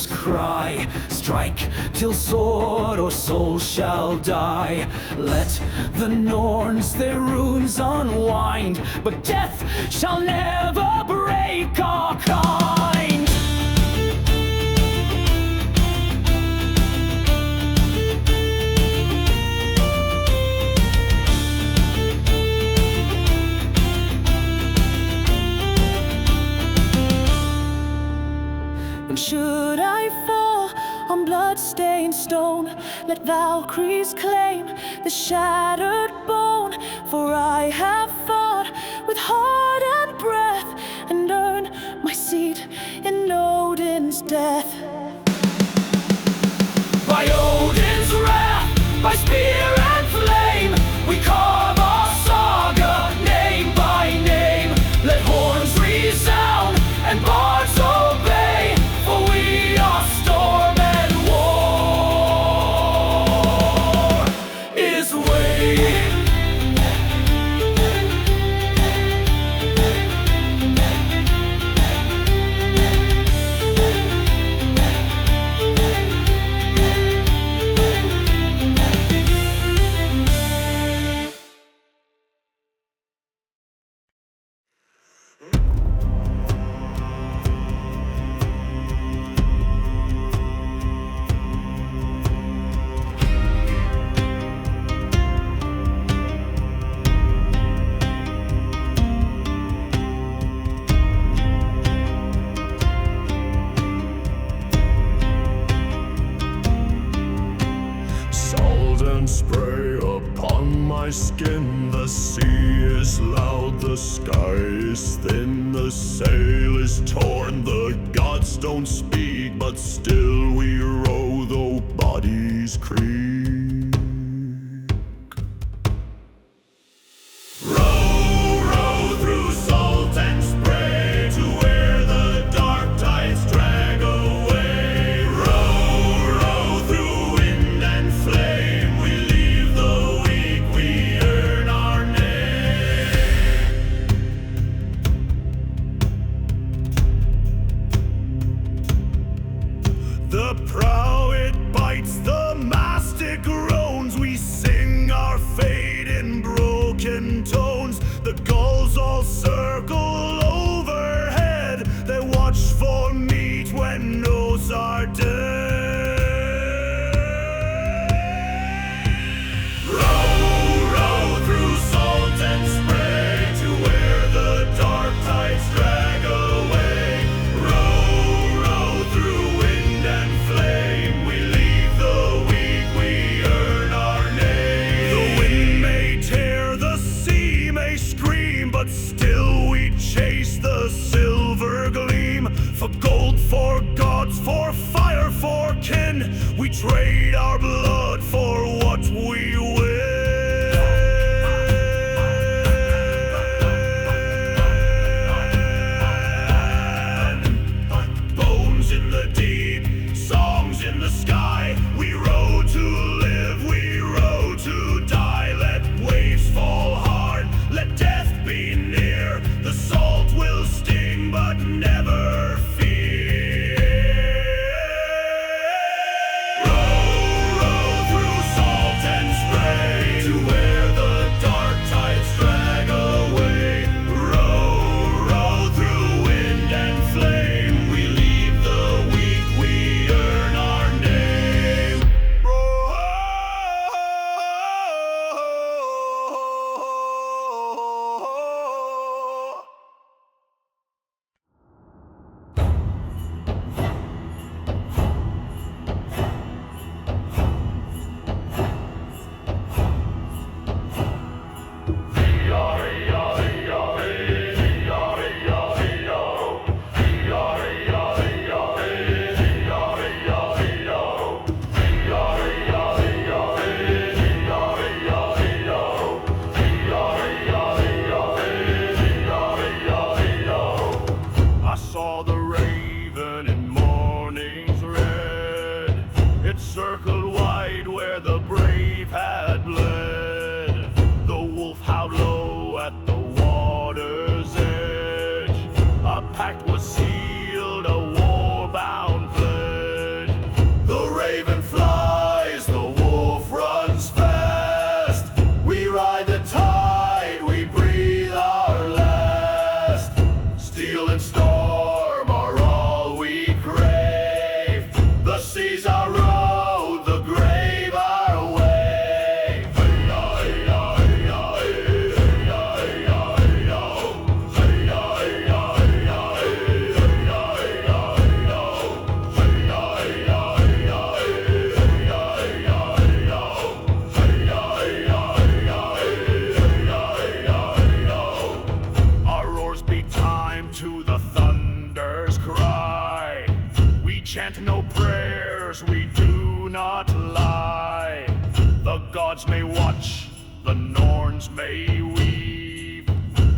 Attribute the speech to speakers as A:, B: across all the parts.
A: warriors cry, strike till sword or soul shall die. Let the Norns their runes unwind, but death shall never break our kind.
B: And should I fall on blood-stained stone, let Valkyries claim the shattered bone. For I have fought with heart and breath, and earned my seat in Odin's death.
A: By Odin's wrath, by spear and flame, we carve our saga name by name. Let horns resound and bards obey, for we are storm and war is wage.
C: Spray upon my skin, the sea is loud, the sky is thin, the sail is torn, the gods don't speak, but still we row though bodies creak. Row, row through salt and spray to where the dark tides drag away. Row, row through wind and flame. The prow it bites, the mastic groans. We sing our fate in broken tones. The gulls all circle overhead. They watch for meat when nose are dead. Row, row through salt and spray to where the dark tides drag away. Row, row through wind and flame, we leave the weak, we earn our name. The wind may tear, the sea may scream, but still we chase the silver gleam. For gold, for gods, for fire, for kin, we trade our blood for what we win. Bones in the deep, songs in the sky. We row to live, we row to die. Let waves fall hard, let death be near. The salt will sting, but never fear. Row, row through salt and spray to where the dark tides drag away. Row, row through wind and flame, we leave the weak, we earn our name. I saw the raven in morning's red. It circled wide where the brave had bled. The wolf howled low at the water's edge. A pact was sealed, a war-bound pledge. prayers we do not lie. The gods may watch, the Norns may weave,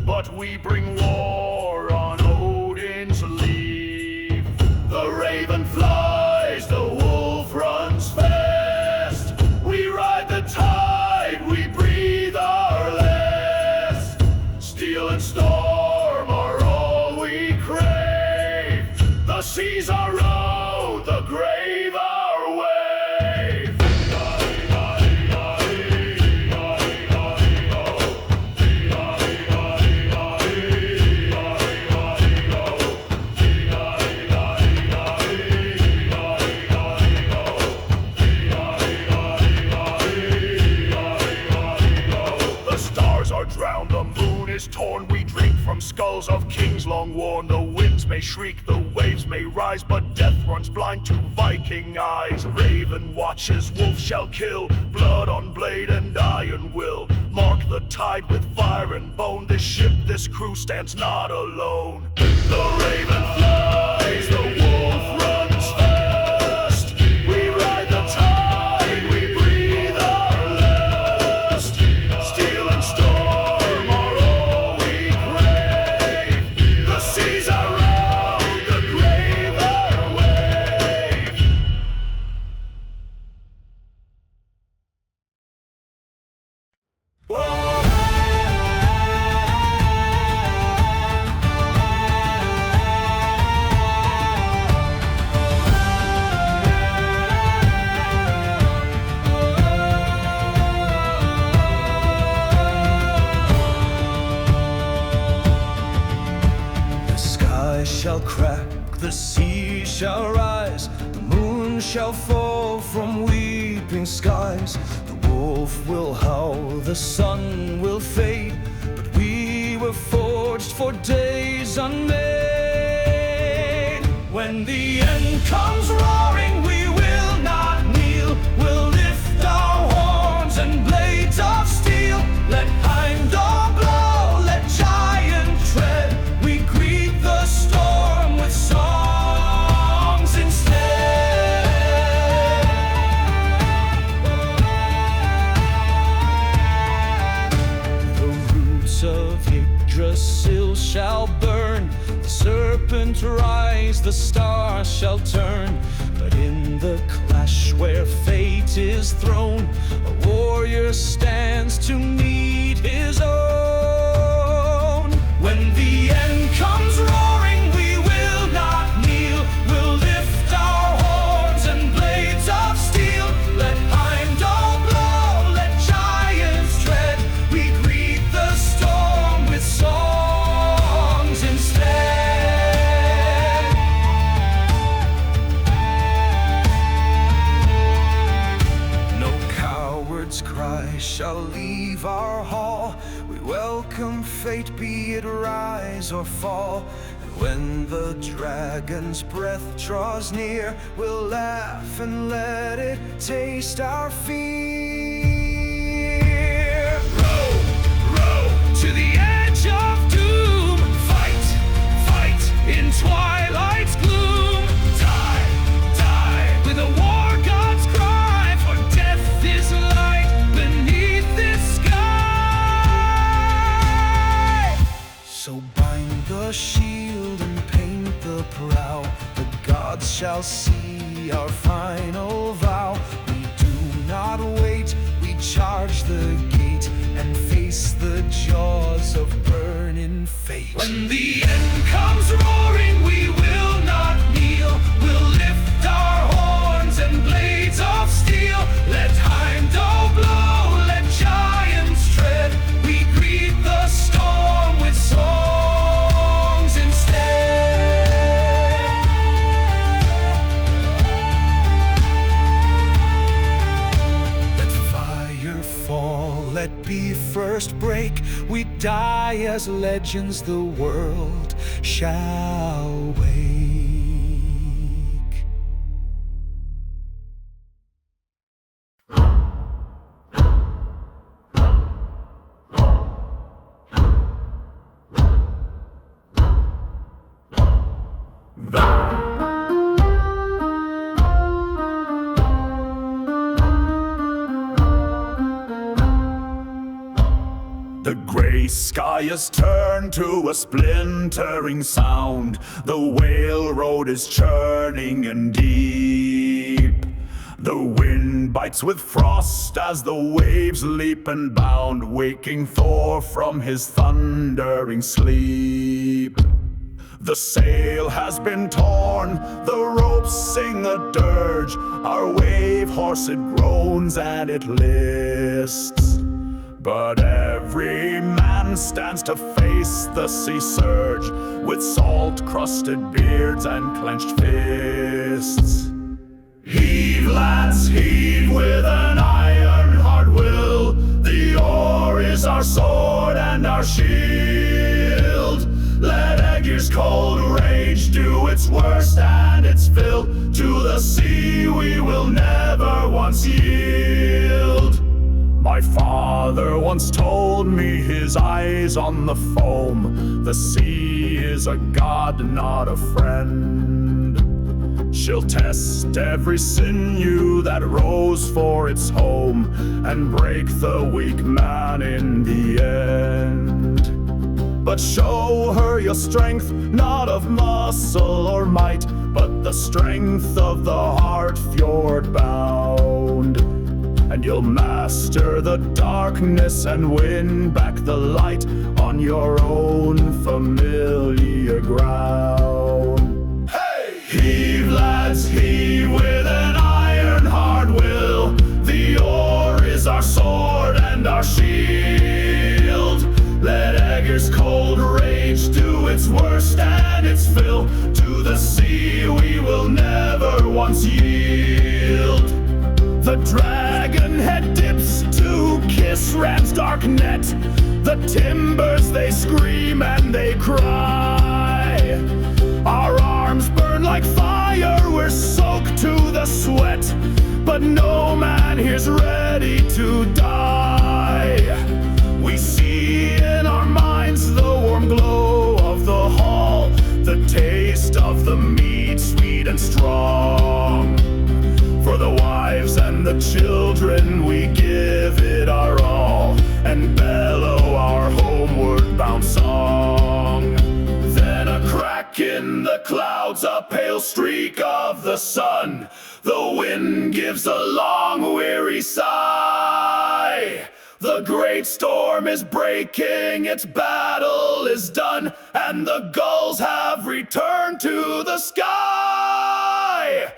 C: but we bring war on Odin's leave. The raven flies, the wolf runs fast. We ride the tide, we breathe our last. Steel and storm are all we crave. The seas our road, the grave our wave. The stars are drowned, the moon is torn. We drink from skulls of kings long worn. The winds may shriek, the waves may rise, but death runs blind to Viking eyes. Raven watches, wolf shall kill. Blood on blade and iron will mark the tide with fire and bone. This ship, this crew stands not alone. The raven flies, the wolf runs fast. We ride the tide, we breathe our last. Steel and storm are all we crave. The seas are round, the grave our wave.
B: The sky shall crack, the sea shall rise, the moon shall fall from weeping skies. The wolf will howl, the sun will fade, but we were forged for days unmade. When the end comes roaring, we will not kneel. We'll lift our horns and blades of steel. Let Heimför blow, let giant tread. We greet the storm with songs instead. The roots of Yggdrasil shall burn, the serpent rise, the stars shall turn. But in the clash where fate is thrown, a warrior stands to meet his own. When the end comes roaring, we will not kneel. We'll lift our horns and blades of steel. Let Heimdall blow, let giants tread. We greet the storm with songs instead. No coward's cry shall leave our hall. We welcome fate, be it rise or fall. And when the dragon's breath draws near, we'll laugh and let it taste our fear. Row, row to the edge of doom. Fight, fight in twilight's gloom. Die, die with a war god's cry, for death is light beneath this sky. So bind the shield and paint the prow. The gods shall see our final vow. We do not wait, we charge the gate and face the jaws of burning fate. When the end comes roaring, we will not kneel. We'll lift our horns and blades of steel. Let Heimdall blow, let giants tread. We greet the storm with songs instead. Let fire fall, let be first break. We die as legends, the world shall wake.
C: weary sky is turned to a splintering sound. The whale road is churning and deep. The wind bites with frost as the waves leap and bound, waking Thor from his thundering sleep. The sail has been torn, the ropes sing a dirge. Our wave horse it groans and it lists. But every man stands to face the sea surge, with salt-crusted beards and clenched fists. Heave, lads, heave with an iron hard will. The oar is our sword and our shield. Let Aegir's cold rage do its worst and its fill. To the sea we will never once yield. My father once told me, his eyes on the foam, the sea is a god, not a friend. She'll test every sinew that rose for its home, and break the weak man in the end. But show her your strength, not of muscle or might, but the strength of the heart, fjord-bound. And you'll master the darkness and win back the light on your own familiar ground. Hey! Heave, lads, heave with an iron hard will. The oar is our sword and our shield. Let Aegir's cold rage do its worst and its fill. To the sea we will never once yield. The dragon head dips to kiss Ram's dark net. The timbers they scream and they cry. Our arms burn like fire, we're soaked to the sweat, but no man here's ready to die. We see in our minds the warm glow of the hall, the taste of the mead, sweet and strong. For the wives and the children we give it our all, and bellow our homeward bound song. Then a crack in the clouds, a pale streak of the sun. The wind gives a long weary sigh. The great storm is breaking, its battle is done, and the gulls have returned to the sky.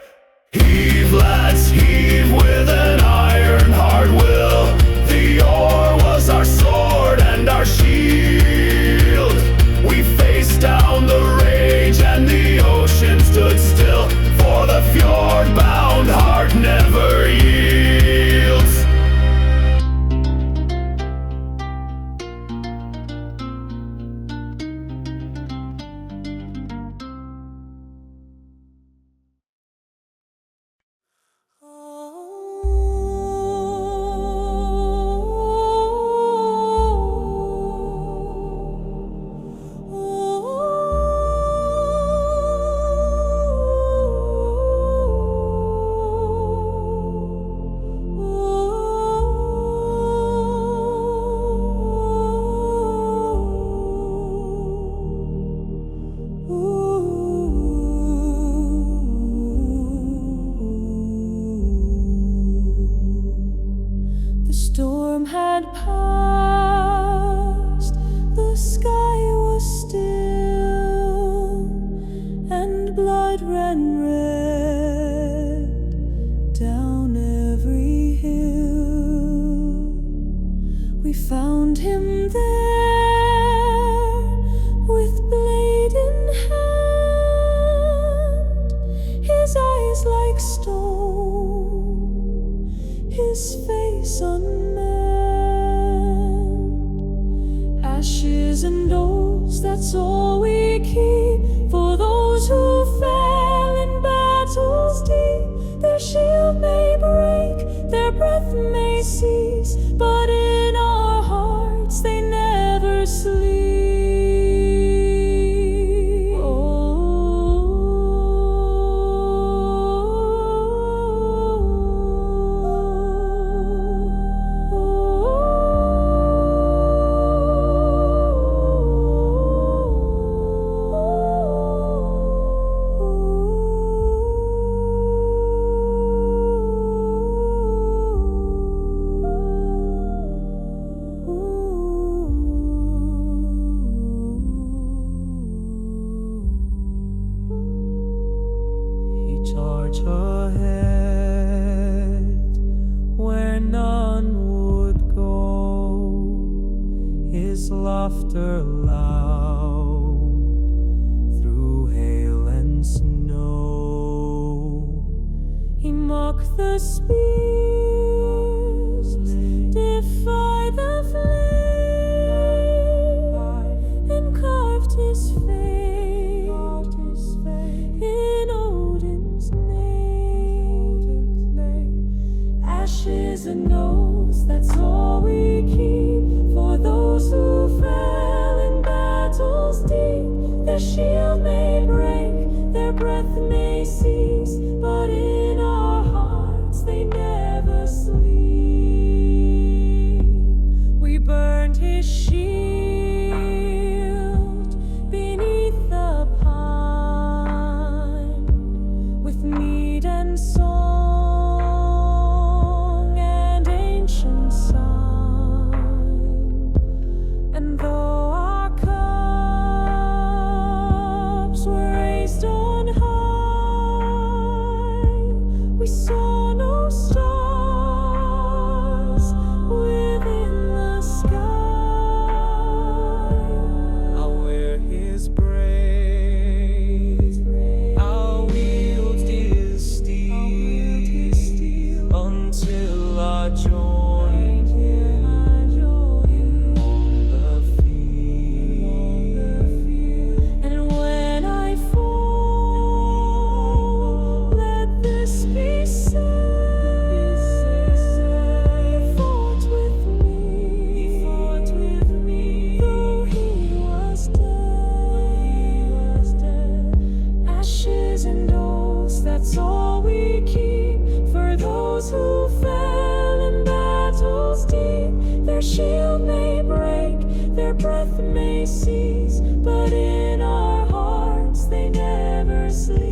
C: Heave, lads, heave with an iron hard will. The oar was our sword and our shield. We faced down the rage and the ocean stood still, for the fjord-bound heart never yields.
B: laughter loud through hail and snow. He mocked the spears, defied the flame, and carved his fate in Odin's name. Ashes and notes, that's all we keep for those who fell in battles deep. Their shield may break, their breath may cease, but in our hearts they never sleep. We burned his shield beneath the pine with mead and song and ancient sign. And though our cups were raised on high, we saw no stars within the sky. I'll wear his braid, I'll wield his steel until I join him on the field. And when I fall, let this be said. He fought with me, though he was dead. Ashes and oaths, that's all we keep for those who fell in battles deep. Their shield may break, their breath may cease, but in our hearts they never sleep.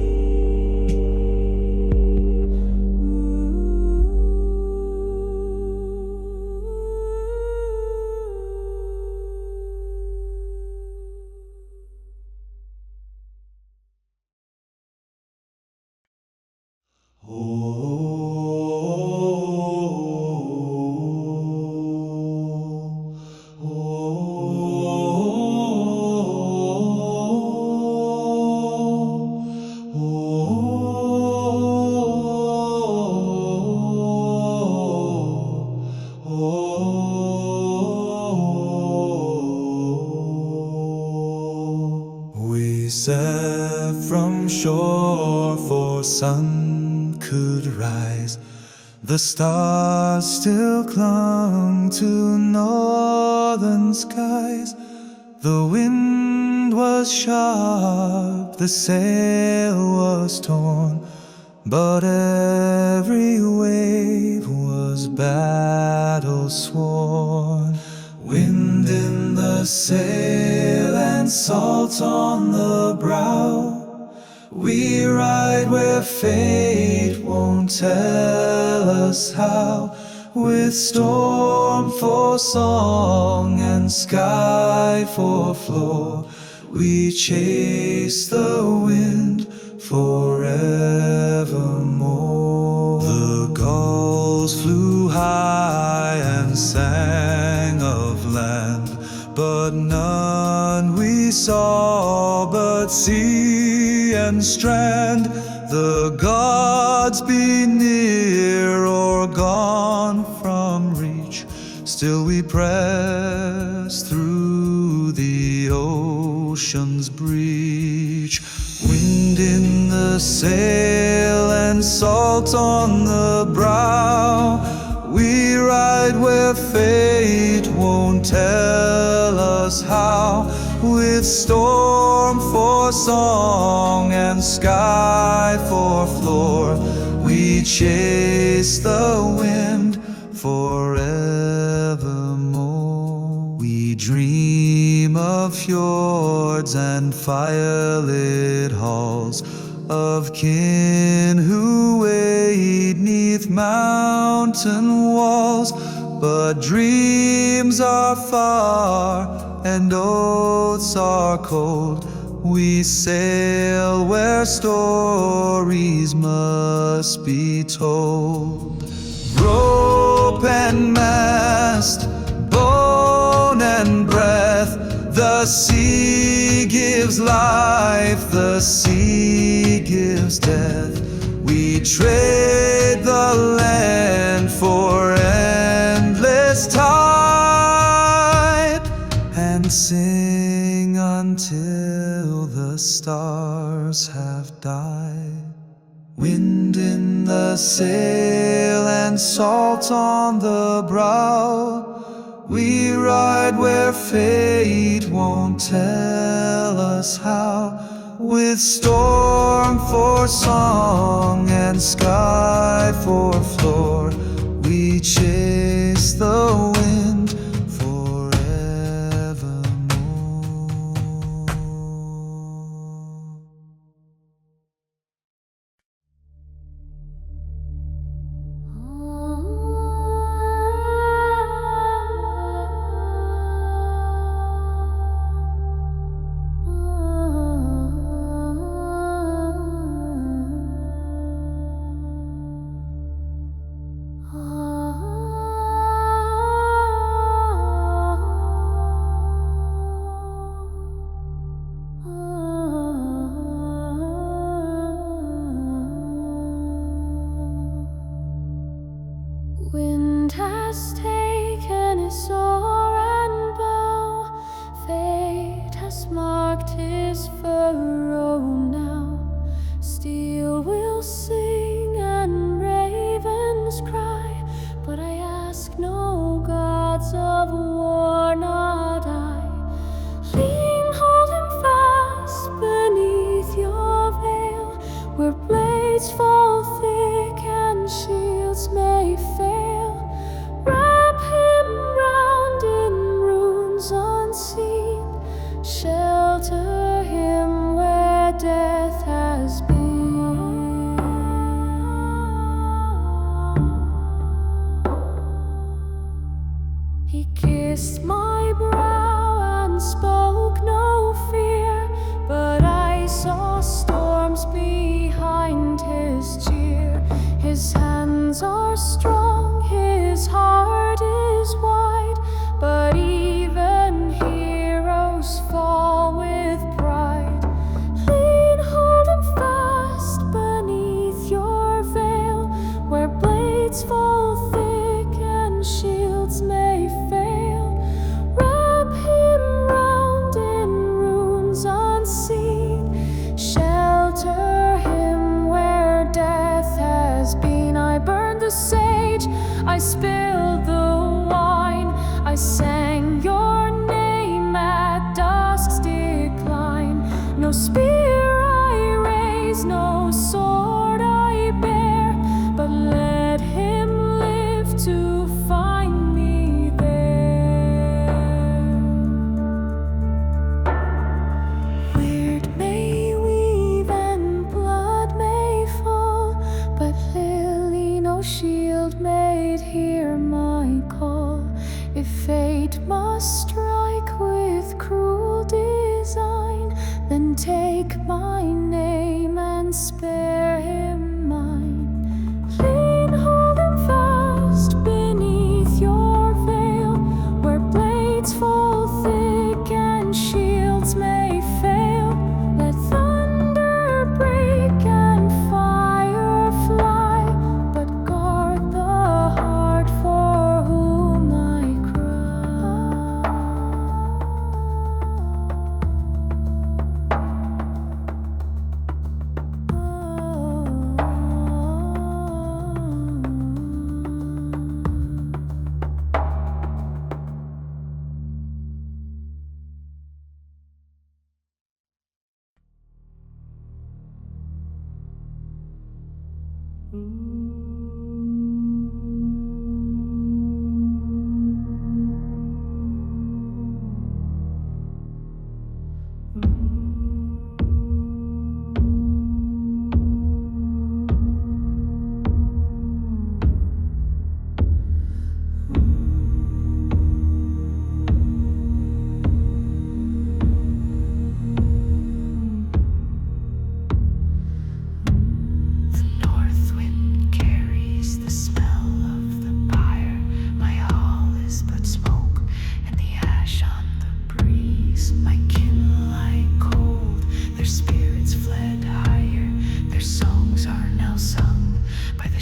B: We set from shore, for sun could rise. The stars still clung to northern skies. The wind was sharp, the sail was torn, but every wave was battle sworn. Wind in the sail and salt on the brow. We ride where fate won't tell us how. With storm for song and sky for floor, we chase the wind forevermore. The gulls flew high and sang of land, but none we saw but sea and strand. The gods be near or gone from reach, still we press through the ocean's breach. Wind in the sail and salt on the brow. We ride where fate won't tell us how. With storm for song and sky for floor, we chase the wind forevermore. We dream of fjords and firelit halls, of kin who wait 'neath mountain walls. But dreams are far and oaths are cold. We sail where stories must be told. Rope and mast, bone and breath,
D: The sea gives life, the sea gives death. We trade the land for endless tide, and sing until the stars have died. Wind in the sail and salt on the brow, we ride where fate won't tell us how. With storm for song and sky for floor, we chase the wind forevermore.
B: Wind has taken his oar and bow, fate has marked his furrow now. Steel will sing and ravens cry, but I ask no gods of war, not I. Hlín, hold him fast beneath your veil, where blades fall thick and shields may fail. Wrap him round in runes unseen, shelter him where death has been. He kissed my brow and spoke no fear, but I saw storms behind his cheer. His hands are strong, his heart is wide, but even heroes fall with pride. Hlín, hold him fast beneath your veil, where blades fall thick and shields may fail. Wrap him round in runes unseen, shelter him where death has been. I burned the sage, I spilled the wine, I sang your name at dusk's decline. No spear I raise, no sword I bear, but let him live to find me there. Weird may weave and blood may fall, but lily no shield made hear my call. If fate must strike with cruel design, then take my name and spare him mine. Hlín, hold him fast beneath your veil, where blades fall thick and shields may fail. Let thunder break and fire fly, but guard the heart for whom I cry.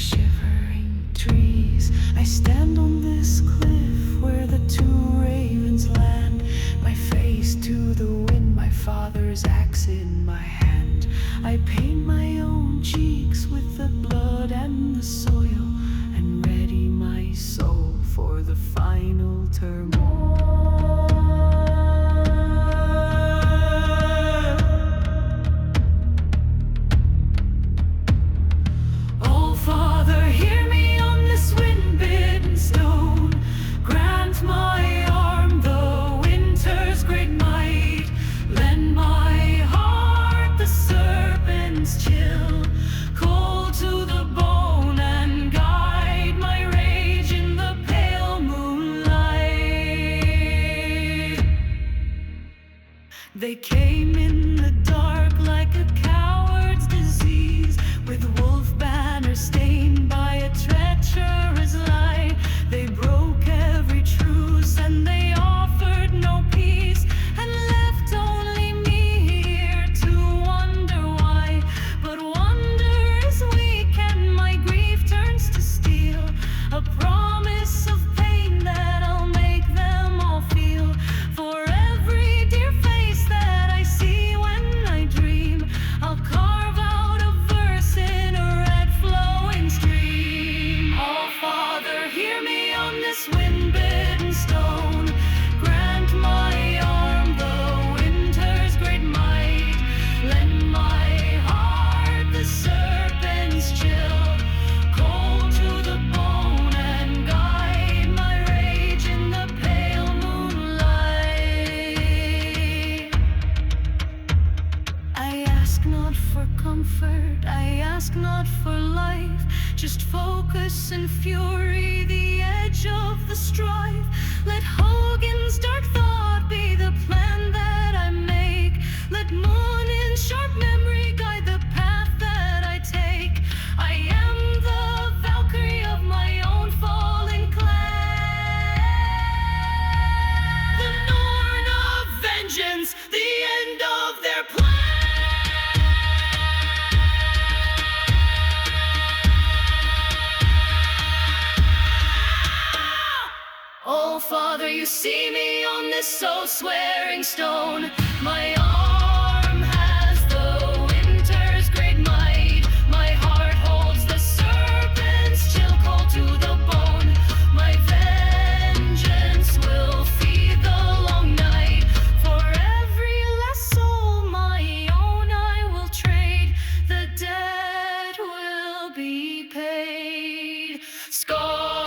B: shivering trees. I stand on this cliff where the two ravens land, my face to the wind, my father's axe in my hand. I paint my own cheeks with the blood and the soil, and ready my soul for the final turmoil. Allfather, hear me on this wind-bitten stone. Grant my arm the winter's great might. Lend my heart the serpent's chill, cold to the bone, and guide my rage in the pale moonlight. They came in the dark like a coward's disease, with wolf banners stained by a treacherous lie. They broke every truce and they offered no peace, and left only me here to wonder why. But wonder is weak and my grief turns to steel, a promise of pain that I'll make them all feel. For every dear face that I see when I dream, I'll carve out a verse in a red flowing stream. Allfather, hear me on this wind-bitten stone. Grant my arm the winter's great might. Lend my heart the serpent's chill, cold to the bone, and guide my rage in the pale moonlight. I ask not for comfort, I ask not for life, just focus and fury, the edge of the strife. Let Hogan's dark thought be the plan that I make. Let moon in sharp memory guide the path that I take. I am the Valkyrie of my own fallen clan, the Norn of vengeance, the end of their plan. Allfather, you see me on this so swearing stone. My arm has the winter's great might. My heart holds the serpent's chill, cold to the bone. My vengeance will feed the long night. For every last soul my own I will trade. The debt will be paid. Score.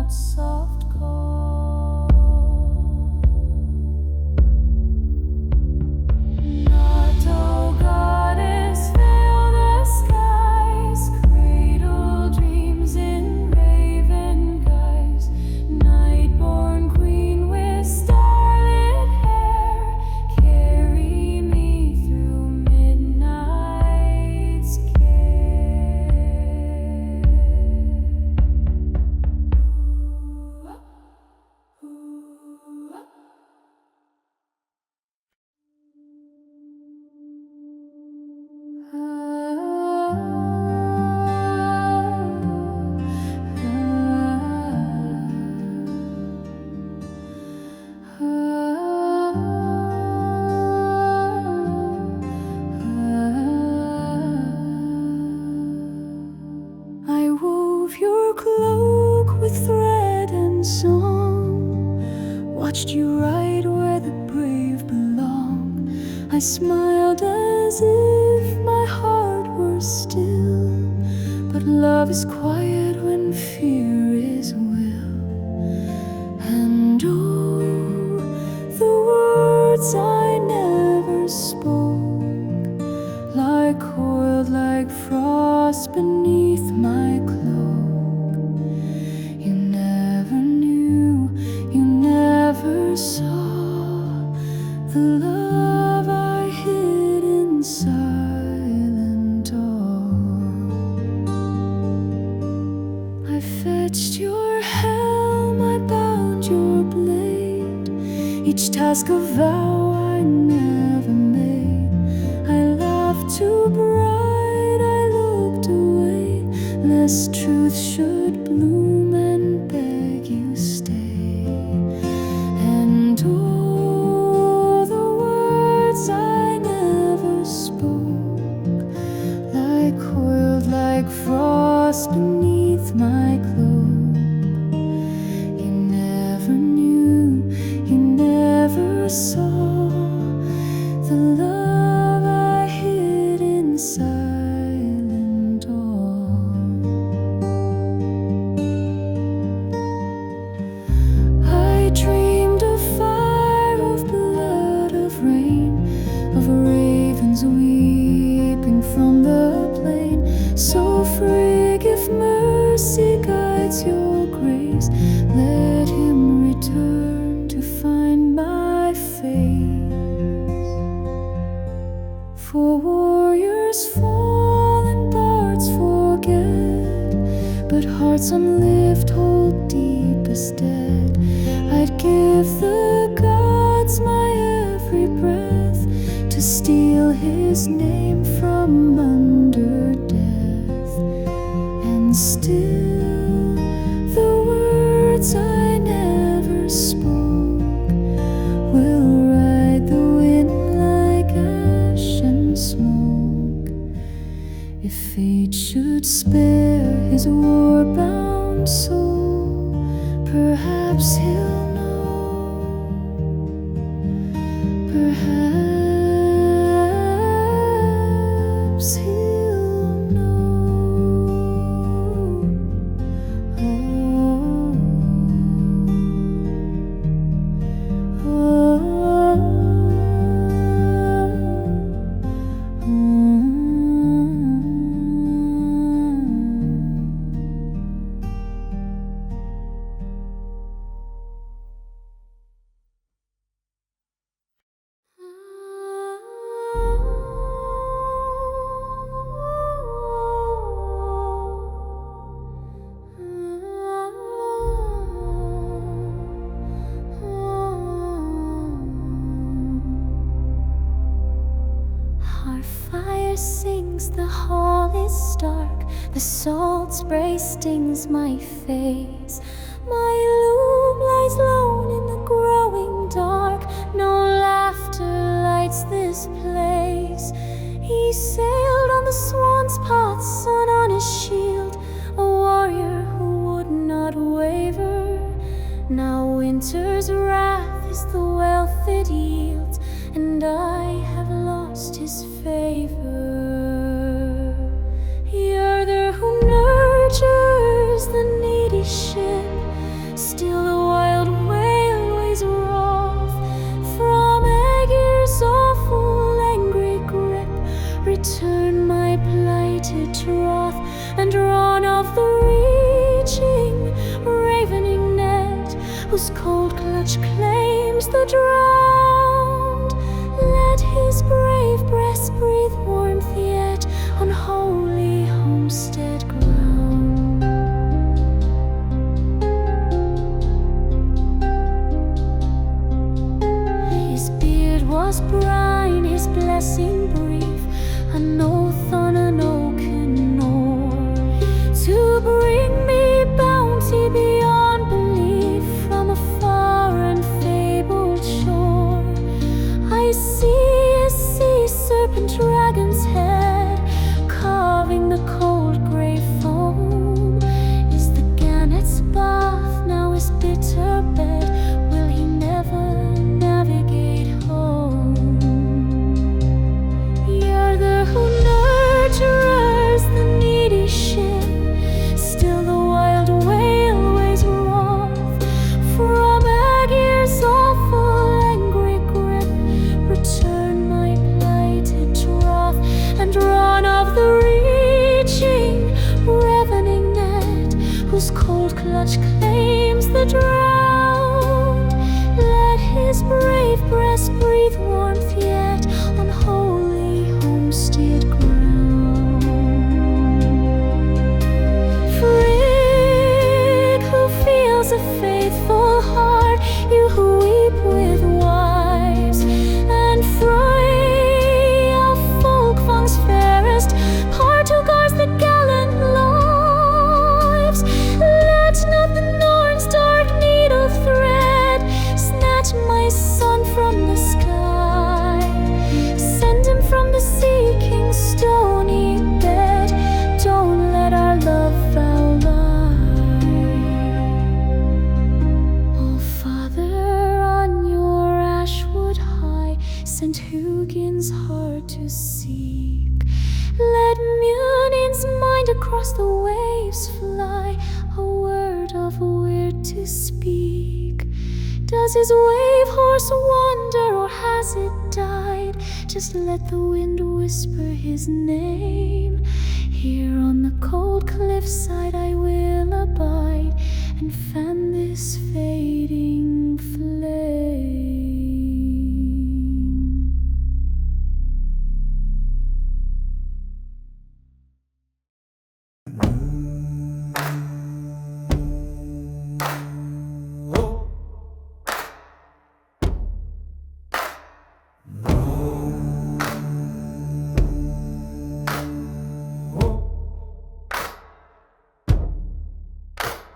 B: that soft call. Not, oh goddess, veil the skies, cradle dreams in raven guise, night-born queen with starlit hair, carry me through midnight's care. I wove your cloak with thread and song, watched you ride where the brave belong. I smiled as if my heart were still, but love is quiet when fear is will. And oh, the words I never spoke, like coiled like frost beneath my cloak. You never knew, you never saw the love I hid in silent awe. I fetched your helm, I bound your blade, each task a vow I never made. I laughed too bright, I looked away, lest truth should bloom and beg you stay. And oh, the words I never spoke, like coiled like frost beneath my cloak. You never knew, you never saw the love I hid in silent awe. I dreamed of fire, of blood, of rain, of ravens weeping from the plain. So frigg, if mercy guides your grace, let him return to find my face. For warriors fall and bards forget, but hearts unlived hold deepest dead. I'd give the gods my every breath to steal his name from under death. And still the words I never spoke will ride the wind like ash and smoke. If fate should spare his war-bound soul, perhaps he'll know, perhaps he'll know. Oh, Our fire sings, the hall is dark, the salt spray stings my face. My loom lies lone in the growing dark, no laughter lights this place. He sailed on the swan's path, sun on his shield, a warrior who would not waver. Now winter's wrath is the wealth it yields, and I have lost his favor. The other who nurtures the needy ship whose cold clutch claims the drowned. Let his brave breast breathe warmth yet on holy homestead ground. His beard was brine, his blessing brief, an oath on an oaken oar, to bring me bounty beyond belief from a far and fabled shore. I see a sea serpent dragon's head carving the cold grey foam. Is the gannet's bath now his bitter bed? Will he never navigate home? You're the who nurturers the needy ship, still the wild whale waves wrath from Aegir's awful angry grip. Return my plighted troth, and run of the reaching, ravening net, whose cold clutch claims the drowned. Let his brave breast breathe warmth yet on holy homestead ground. Frigg, who feels a faithful heart, you who weep with wives, and Freya, Folkvang's fairest part, who guards the gallant lives. Let not the Norn's dark needle thread snatch my son from the sky. Send him from the sea king's stony bed. Don't let our love vow lie. Allfather, on your ashwood high, send Hugin's heart to seek. Let Munin's mind across the waves fly, a word of weird to speak. Does his wave horse wander, or has it died? Just let the wind whisper his name. Here on the cold cliffside I will abide and fan this fading flame.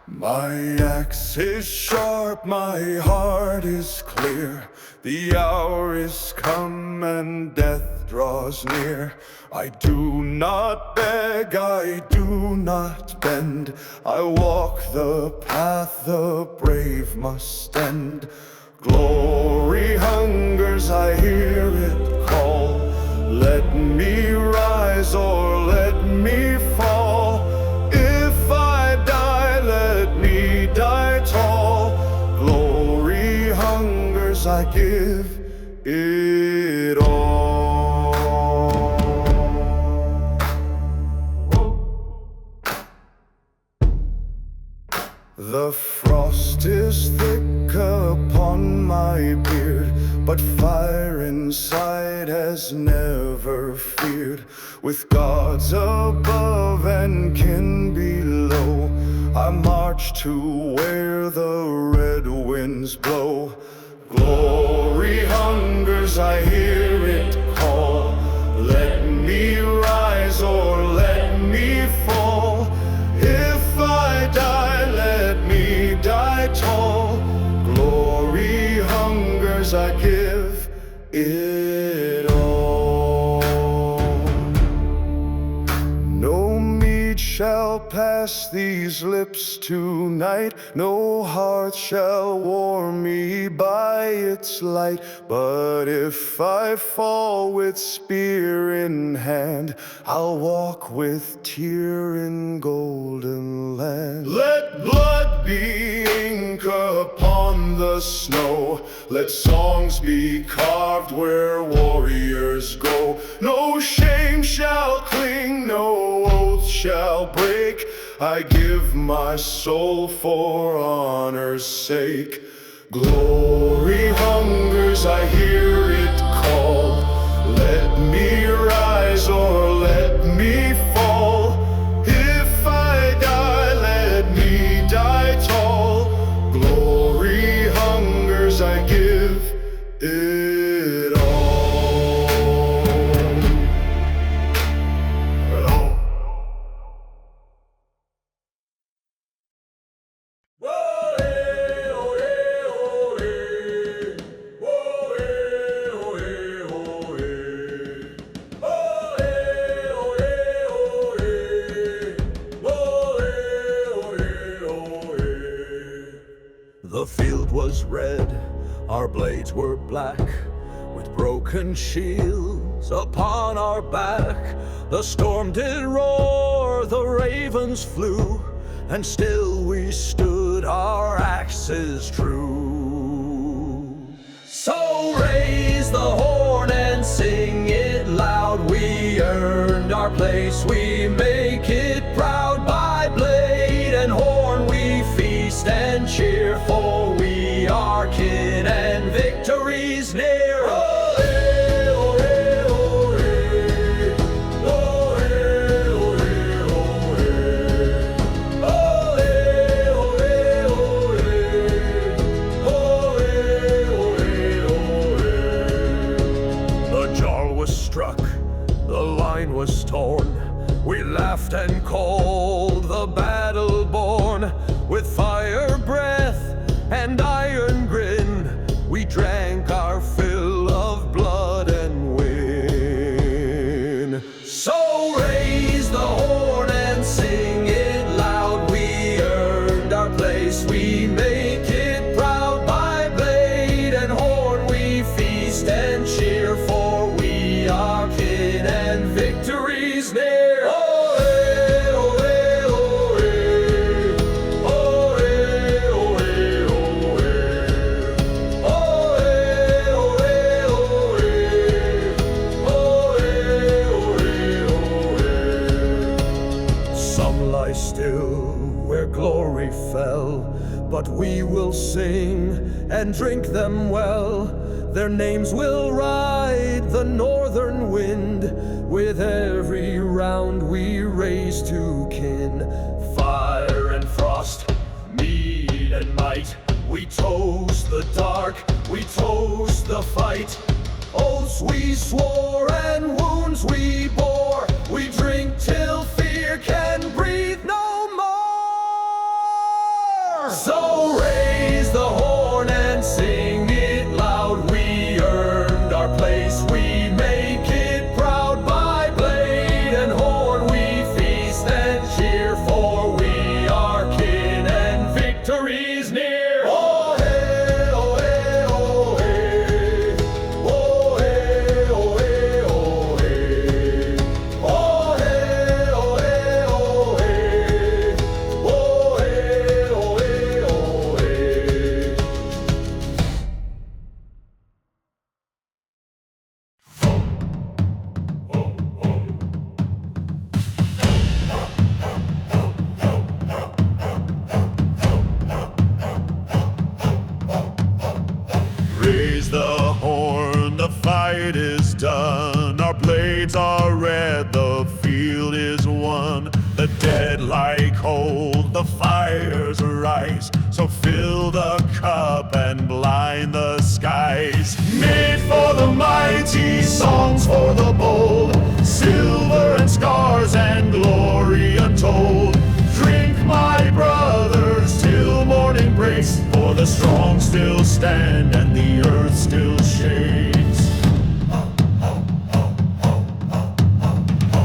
C: My axe is sharp, my heart is clear. The hour is come and death draws near. I do not beg, I do not bend. I walk the path the brave must end. Glory hungers, I hear it call. Let me rise or let me fall. If I die, let me die tall. Glory hungers, I give it all. The frost is thick upon my beard, but fire inside has never feared. With gods above and kin below, I march to where the red winds blow. Glory hungers, I hear it call. Let me rise or let me fall. If I die, let me die tall. Glory hungers, I give it all. No mead shall pass these lips tonight, no hearth shall warm me by its light. But if I fall with spear in hand, I'll walk with tear in golden land. Let blood be ink upon the snow, let songs be carved where warriors go. No shame shall cling, no oath shall break. I give my soul for honor's sake. Glory hungers, I hear it call. Let me rise or let me fall. If I die, let me die tall. Glory hungers, I give it all.
A: The field was red, our blades were black, with broken shields upon our back. The storm did roar, the ravens flew, and still we stood, our axes true. So raise the horn and sing it loud. We earned our place, we make it proud. By blade and horn we feast and cheer, for we are kin and victory's near. Was torn, we laughed and called the battle born. With fire breath and iron grin, we drank our fill of blood and win. So raise the horn and sing it loud. We earned our place, we make it proud. By blade and horn we feast and cheer, for we are kin and victory's near. Some lie still where glory fell, but we will sing and drink them well. Their names will ride the northern wind, with every round we raise to kin. Fire and frost, mead and might, we toast the dark, we toast the fight. Oaths we swore and wounds we bore, we drink till fear can breathe no more. So raise the horn and sing it loud. We earned our place, we make it proud. By blade and horn we feast and cheer, for we are kin and victory's near. Oh hey, oh hey, oh hey. Oh hey, oh hey, oh hey. Oh hey, oh hey, oh hey. Oh hey, oh hey, oh hey.
C: Raise the horn, the fight is done. Our blades are red, the field is won. The dead lie cold, the fires rise. So fill the cup and blind the skies. Made for the mighty, songs for the bold. Silver and scars and glory untold. Drink, my brothers, till morning breaks, for the strong still stand and the earth still shakes.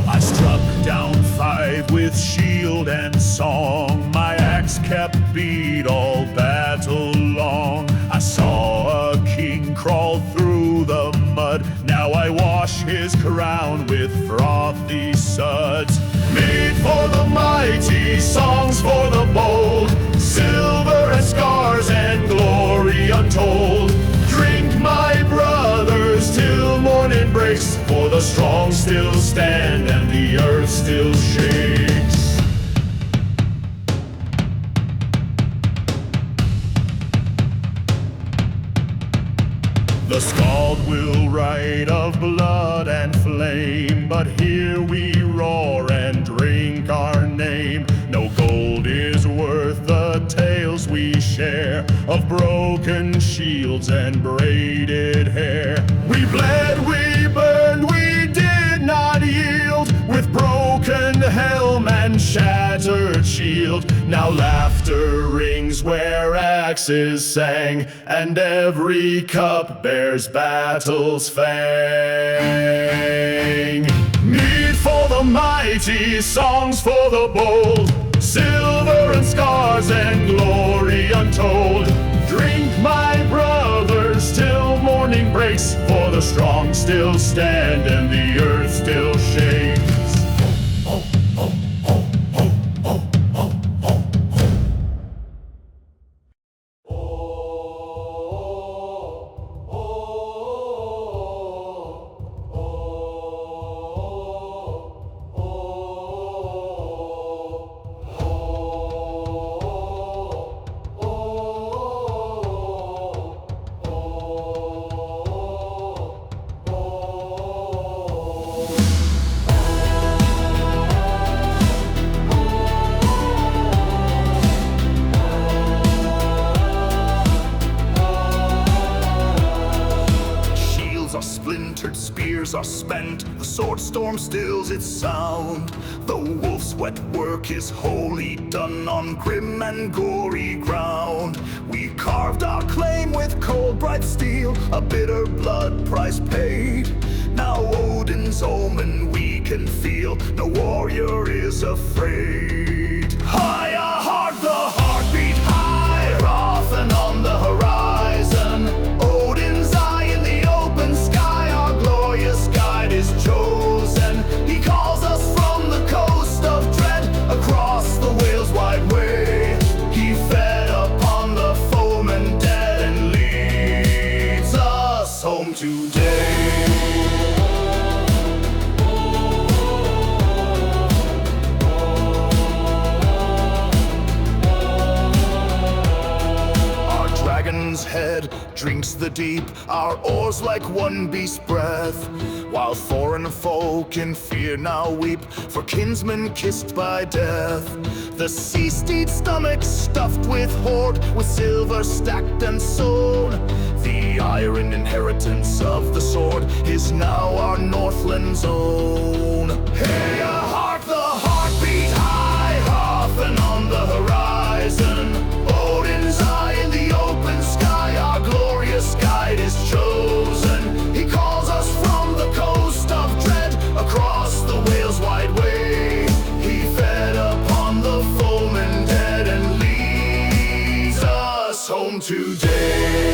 C: I struck down 5 with shield and song. My axe kept beat all battle long. I saw a king crawl through the mud. Now I wash his crown with frothy suds. Made for the mighty, songs for the bold. Silver and scars and glory untold. Drink, my brothers, till morning breaks, for the strong still stand and the earth still shakes. The skald will write of blood and flame, but here we roar and drink our name. No gold is worth the tales we share of broken shields and braided hair. We bled, we burned, we did not yield, with broken helm and shattered shield. Now laughter rings where axes sang, and every cup bears battle's fang. Mead for the mighty, songs for the bold, silver and scars and glory untold. Drink, my brothers, till morning breaks, for the strong still stand and the earth still shakes.
E: Are spent, the sword storm stills its sound. The wolf's wet work is wholly done on grim and gory ground. We carved our claim with cold bright steel, a bitter blood price paid. Now Odin's omen we can feel, no warrior is afraid. Higher heart, the heartbeat high, Hrafn on the horizon. Odin's eye in the open sky, our glorious guide is chosen. He calls us from the coast of dread, across the whale's wide way. He fed upon the foeman dead and leads us home today. Head drinks the deep, our oars like one beast's breath, while foreign folk in fear now weep for kinsmen kissed by death. The sea steed's stomach stuffed with hoard, with silver stacked and sewn. The iron inheritance of the sword is now our Northland's own. Hey, a heart, the heartbeat high, Hrafn on the horizon. Odin's eye in the open sky, our glorious guide is chosen. He calls us from the coast of dread, across the whale's wide way. He fed upon the foeman dead and leads us home today.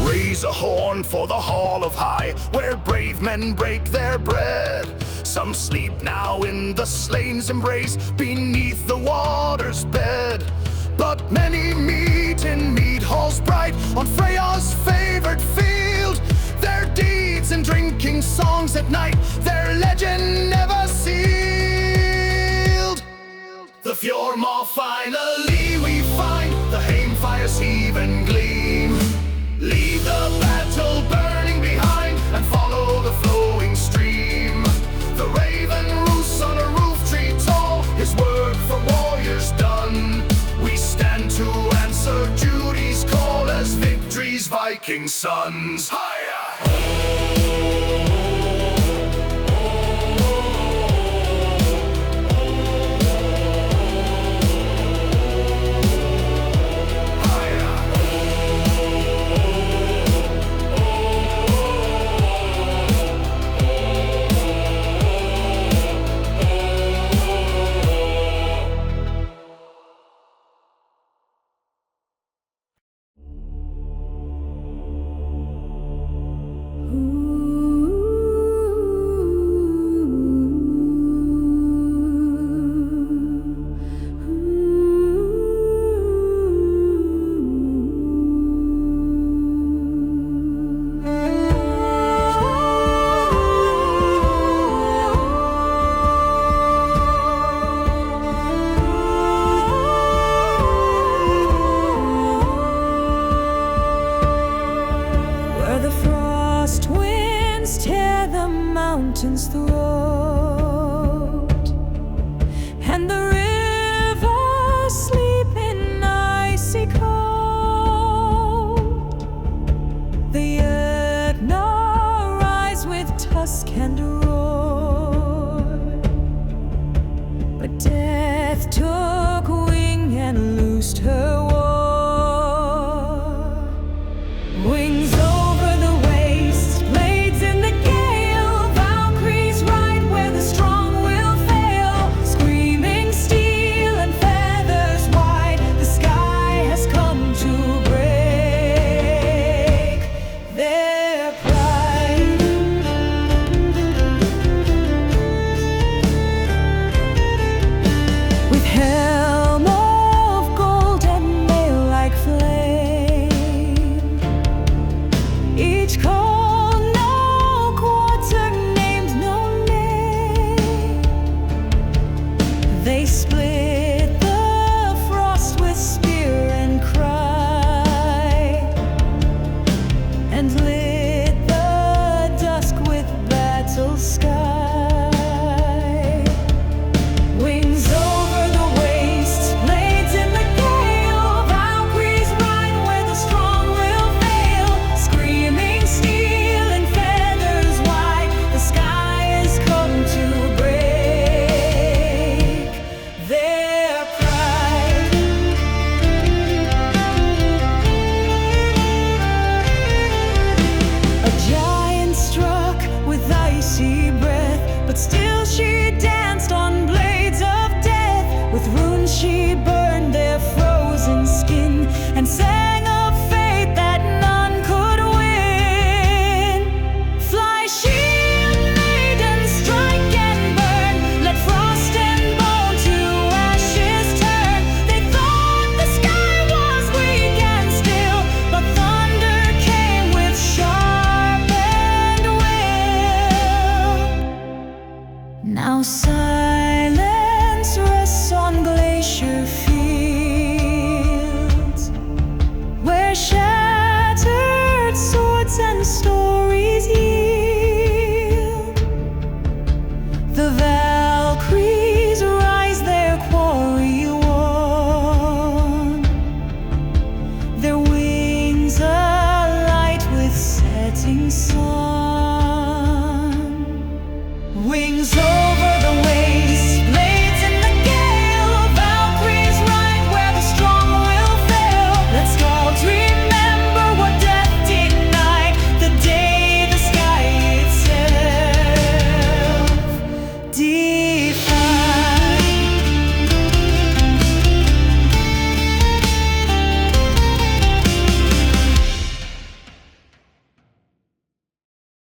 E: Raise a horn for the Hall of High, where brave men break their bread. Some sleep now in the slain's embrace, beneath the water's bed. But many meet in mead halls bright, on Freya's favored field. Their deeds and drinking songs at night, their legend never sealed. The Fjord-bound finally we find, the Heimför's heave and gleam. Leave the battle burning behind, and follow the flowing stream. The raven roosts on a roof tree tall, his work for warriors done. We stand to answer duty's call as victory's Viking sons. Higher!
B: mountain's throat, and the rivers sleep in icy cold. The Yagna rise with tusk and roar, but death took wing and loosed her war. Wings over the waste, blades in the gale, Valkyries ride where the strong will fail. Screaming steel and feathers wide, the sky has come to break their pride. With helm of gold and mail like flame, each call no quarter named, no name. They split the frost with spear and cry, and lit the dusk with battle sky. Wings over the waste, blades in the gale, Valkyries ride where the strong will fail. Screaming steel and feathers wide, the sky has come to break their pride. A giant struck with icy breath, but still she danced on blades of death. With runes she burned their frozen skin, and sang of fate that none could win. Fly, shield, maiden, strike and burn, let frost and bone to ashes turn. They thought the sky was weak and still, but thunder came with sharp and will. Now